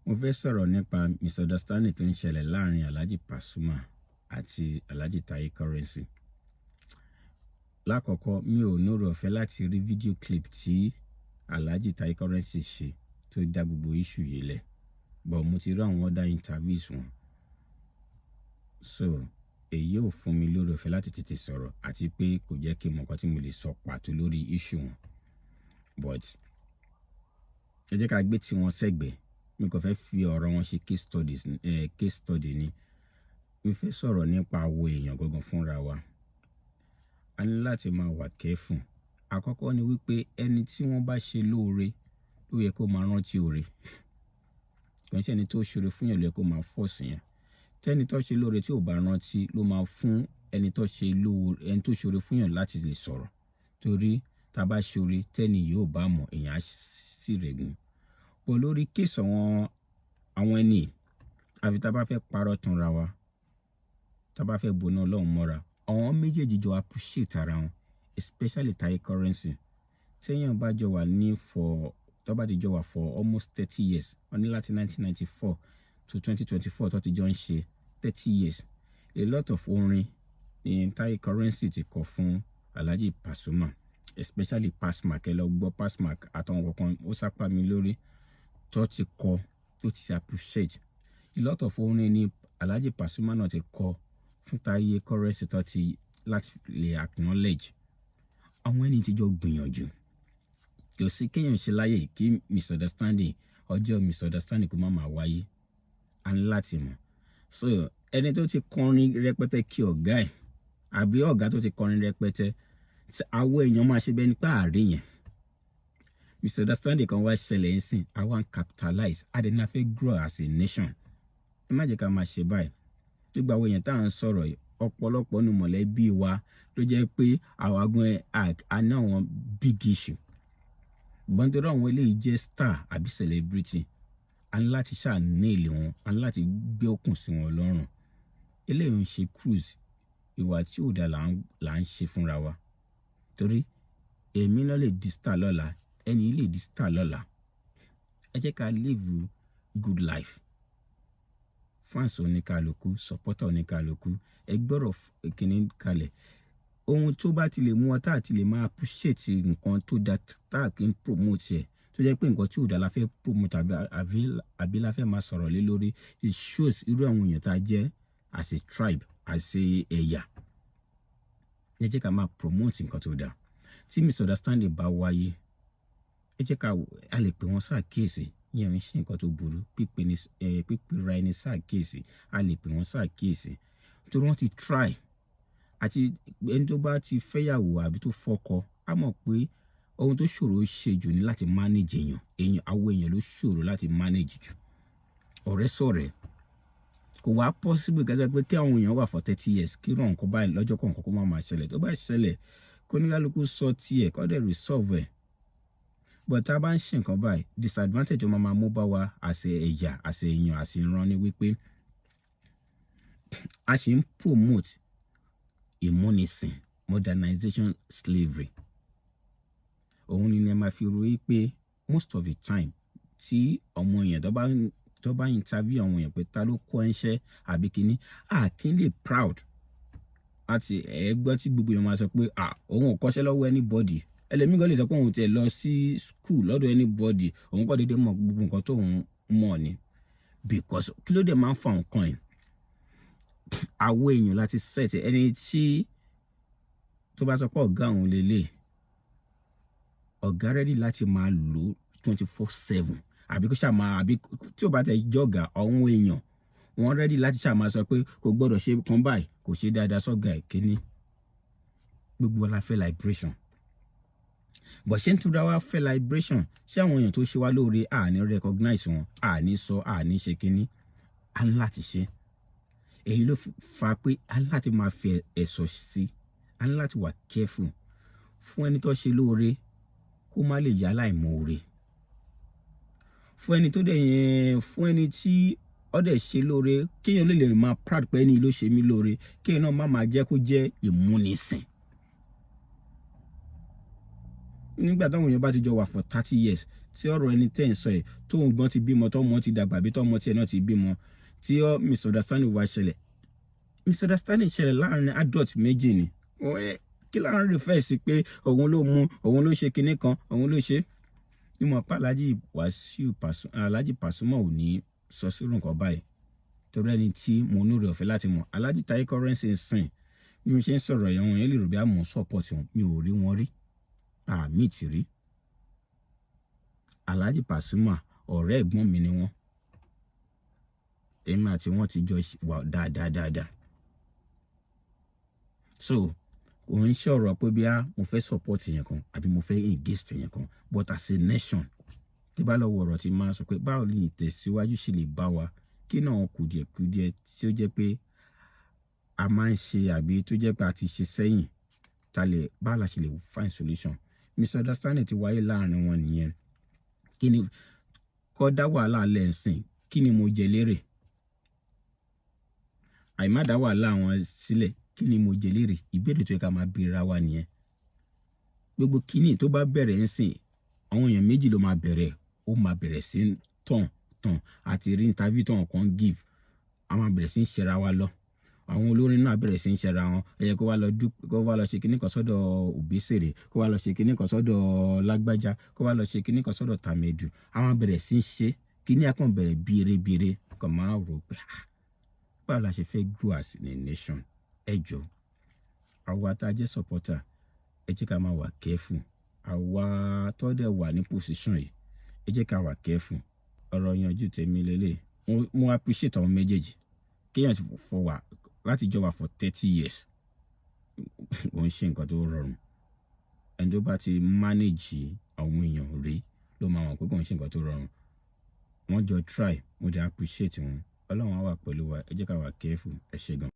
mo fẹ́ sọ̀rọ̀ nípa misunderstanding tó ń ṣẹlẹ̀ láàrin Alhaji Pasuma àti Alhaji Taye Currency. Lákọ̀ọ́kọ́, mi ò ní oore ọ̀fẹ́ láti rí fídíò clip tí Alhaji Taye Currency ṣe tó dá gbogbo issue yìí lẹ̀, but mo ti rí àwọn other interviews wọn. So èyí ò fún mi lóore ọ̀fẹ́ láti tètè sọ̀rọ̀ àti pé kò jẹ́ kí n mọ nǹkan tí mo lè sọ pàtó lórí issue wọn. But ẹ jẹ́ ká gbé tí wọn sẹ́gbẹ̀ẹ́. Mi kò fẹ́ fi ọ̀rọ̀ wọn ṣe case study ni. Mi fẹ́ sọ̀rọ̀ nípa àwọ̀ èèyàn gangan fúnra wa. A ní láti máa wà careful. Àkọ́kọ́ ni wípé ẹni tí wọ́n bá ṣe lóore ló yẹ kó máa rántí oore. Kò ń ṣe ẹni tó ṣoore fún yàn ló yẹ kó máa force yẹn. Tẹ́ni tó ṣe lóore tí ò bá rántí ló máa fún ẹni tó ṣoore fún yàn láti lè sọ̀rọ̀. Torí tá bá ṣoore tẹ́ni yóò bá mọ̀ èèyàn á sì rẹ̀gùn. Bọ̀ lórí case àwọn ẹni àfi tá bá fẹ́ parọ́ tanra wa, tá bá fẹ́ boná Ọlọ́run mọ́ra, àwọn méjèèjì jọ appreciate ara wọn, especially Taye Currency. Téèyàn bá jọ wà tó bá ti jọ wà for almost 30 years, wọ́n ní láti 1994 to 2024 tó ti jọ ń ṣe 30 years. A lot of orin ni Taye Currency ti kọ fún Alhaji Pasuma, especially Pasuma. Kẹ́ lọ gbọ́ Pasuma àtàwọn kankan ó sápá mi lórí tó ti kọ tó ti appreciate. A lot of orin ni Alhaji Pasuma náà ti kọ fún Taye Currency tó ti láti lè acknowledge. Àwọn ẹni tí jọ gbìyànjú. Kò sí kéèyàn ṣe láyé kí ọjọ́ misunderstanding kó má máa wáyé. A ní láti mọ̀. So ẹni tó ti kọrin rẹpẹtẹ kí ọ̀gá ẹ̀ àbí ọ̀gá tó ti kọrin rẹpẹtẹ, àwọn èèyàn máa ṣe bẹ́ẹ̀ nípa àárín yẹn. Misunderstanding kan wá ṣẹlẹ̀ ń sìn, I want capitalize. Adẹ̀ni a fẹ́ grow as a nation. Ẹ má jẹ́ ká máa ṣe báyìí. Nígbà wo yẹn tá à ń sọ̀rọ̀ yìí, ọ̀pọ̀lọpọ̀ ní mọ̀lẹ́bí wa ló jẹ́ pé àwọn agun a ní àwọn big issue. Gbọ́n tó rọ̀ àwọn eléyìí jẹ́ star àbí celebrity. A ní láti ṣàní ilé wọn, a ní láti gbé òkun sí wọn lọ́rùn. Eléyìí ń ṣe cruise. Ìwà tí ò dáa là ń ṣe fúnra wa. Torí èmi náà lè di star lọ́la, ẹni lè di star lọ́la. Ẹ jẹ́ ká live good life. Fans oníkálukú, supporter oníkálukú, ẹ gbọ́rọ̀ kíní kalẹ̀. Ohun tó bá ti lè mú wa tá àti lè máa appreciate nǹkan tó dáa tá à kí ń promote ẹ̀. Tó jẹ́ pé nǹkan tí ò dáa la fẹ́ promote àbí la fẹ́ máa sọ̀rọ̀ lé lórí. It shows irú àwọn èèyàn tá a jẹ́ as a tribe, as a ẹ̀yà. Ẹ jẹ́ ká máa promote nǹkan tó dáa. Tí misunderstanding bá wáyé, ẹ jẹ́ ká a lè pè wọ́n ṣàkíyèsí. Ìyẹn ń ṣe nǹkan tó burú. Pípera ẹni ṣàkíyèsí, a lè pè wọ́n ṣàkíyèsí. Torí wọ́n ti try. Àti ẹni tó bá ti fẹ́yàwó àbí tó fọ́kọ, a mọ̀ pé ohun tó ṣòro ṣe jù ní láti manage àwọn èèyàn ló ṣòro láti manage jù. Ọ̀rẹ́ sọ̀rẹ́. Kò wá possible gẹ́gẹ́ pé kí àwọn èèyàn wà for 30 years kí irú nǹkan báyìí lọ́jọ́ kọ̀ọ̀kan kó má máa ṣẹlẹ̀. Tó bá ṣẹlẹ̀, kó ní kálukú sọ tiẹ̀ kó dẹ̀ resolve ẹ̀. But tá a bá ń ṣe nǹkan báyìí, disadvantage ó máa mú bá wa àṣẹ ẹ̀yà, àṣẹ èèyàn, àṣẹ ìran ni wípé a ṣì ń promote ìmúnisìn, modernization, slavery. Òun ni ẹ máa fi rò wípé most of the time tí ọmọ èèyàn tó bá interview àwọn èèyàn pé ta ló kọ́ ẹ̀ṣẹ́ àbí kíní, kí n lè proud. Àti ẹgbẹ́ tí gbogbo èèyàn máa sọ pé òun ò kọ́ṣẹ́ lọ́wọ́ anybody. Ẹlẹ́mìí gan lè sọ pé òun tẹ̀ lọ sí school lọ́dọ̀ anybody. Òun kọ́ dédé mọ̀ gbogbo nǹkan tó òun mọ̀ ni. Because kí ló dé máa ń fa nǹkan ẹ̀? Àwọn èèyàn láti set ẹni tí tó bá sọ pé ọ̀gá òun lélẹ̀, ọ̀gá ready láti máa lò 24/7 àbí kó ṣáà máa àbí tí ò bá tẹ̀ jọ̀gá àwọn èèyàn wọ́n ready láti ṣáà máa sọ pé kò gbọ́dọ̀ ṣe kan báyìí, kò ṣe dáadáa sọ́gà ẹ̀ kíní. Gbogbo wa la fẹ́ liberation. But ṣé ń túra wá fẹ́ liberation? Ṣé àwọn èèyàn tó ṣe wá lóore ní recognize wọn, ní sọ, ní ṣe kíní? A ní láti ṣe. Èyí ló fa pé a ní láti máa fi ẹ̀sọ̀ sí. A ní láti wà careful fún ẹni tó ṣe lóore kó má lè yá láìmoore. Fún ẹni tí ó dẹ̀ ṣe lóore kéèyàn lè máa proud pé ẹni ló ṣe mí lóore, kéèyàn náà má máa jẹ́ kó jẹ́ ìmúnisìn. Nígbà táwọn èèyàn bá ti jọ wà for 30 years tí ọ̀rọ̀ ẹni tẹ́ ń sọ ẹ̀ tóun gan ti bímọ tọ́mọ ti dàgbà bí tọ́mọ tiẹ̀ náà ti bímọ tí misunderstanding wá ṣẹlẹ̀. Misunderstanding ṣẹlẹ̀ láàrin adult méjì ni. Kí láwọn rí fẹ́ sí pé òun ló mú, òun ló ṣe kinní kan, òun ló ṣe. Mímọ̀ pé Alhaji Pasuma ò ní sọ sírù nǹkan báyìí. Torí ẹni tí mo ní oore ọ̀fẹ́ láti mọ̀, Alhaji Taye Currency ń sìn. Bí mo ṣe ń sọ̀rọ̀ yẹn, wọn yẹn lè rò bí àmọ́ support wọn. Mi ò rí wọn rí. Meet rí. Alhaji Pasuma ọ̀rẹ́ ẹ̀gbọ́n mi ni wọ́n. Èmi àti wọ́n ti jọ wà dáadáa. So kò ń ṣọ̀rọ̀ pé bí mo fẹ́ support yẹn kan àbí mo fẹ́ engage yẹn kan, but as a nation tí bá lọ wọ̀rọ̀ tí máa sọ pé báwo ni ìtẹ̀síwájú ṣe lè bá wa, kí náà kùdìẹ̀kùdìẹ̀ tí ó jẹ́ pé a máa ń ṣe àbí tó jẹ́ pé a ti ṣe sẹ́yìn báwo la ṣe lè find solution. Misunderstanding ti wáyé láàrin wọn nìyẹn. Kí ni kọ́ dá wàhálà lẹ́sìn, kí ni mo jẹ lérè? Àìmá dá wàhálà wọn sílẹ̀, kí ni mo jẹ lérè? Ìbéèrè tó yẹ ká máa bi ra wa nìyẹn. Gbogbo kíní tó bá bẹ̀rẹ̀ ń sìn, àwọn èèyàn méjì ló máa bẹ̀rẹ̀, ó máa bẹ̀rẹ̀ sí tàn àti rí interview tó kan give, a máa bẹ̀rẹ̀ sí ń ṣẹra wa lọ. Àwọn olórin náà bẹ̀rẹ̀ sí ń ṣẹra wọn. Kó wá lọ ṣe kinní kan sọ́dọ̀ Òbésèrè, kó wá lọ ṣe kinní kan sọ́dọ̀ Lágbájá, kó wá lọ ṣe kinní kan sọ́dọ̀ Tàmẹ̀dù. Àwọn bẹ̀rẹ̀ sí ń ṣe kíní akàn bẹ̀rẹ̀ bíire kàn máa rò pé báwo la ṣe fẹ́ grow as a nation. Ẹ jọ̀ọ́, àwa tá a jẹ́ supporter, ẹ jẹ́ ká máa wà careful. Àwa tó dẹ̀ wà ní position yìí, ẹ jẹ́ ká wà careful. Ọ̀rọ̀ yanjú tèmi lélẹ̀. Mo appreciate àwọn méjèèjì. Kéèyàn ti wà láti jọ wà for 30 years. Kò ń ṣe nǹkan tó rọrùn. Ẹni tó bá ti manage àwọn èèyàn rí ló máa mọ̀ pé kò ń ṣe nǹkan tó rọrùn. Wọ́n jọ try, mo dẹ̀ appreciate wọn. Ọlọ́run á wà pẹ̀lú wa, ẹ jẹ́ ká wà careful. Ẹ ṣé gan.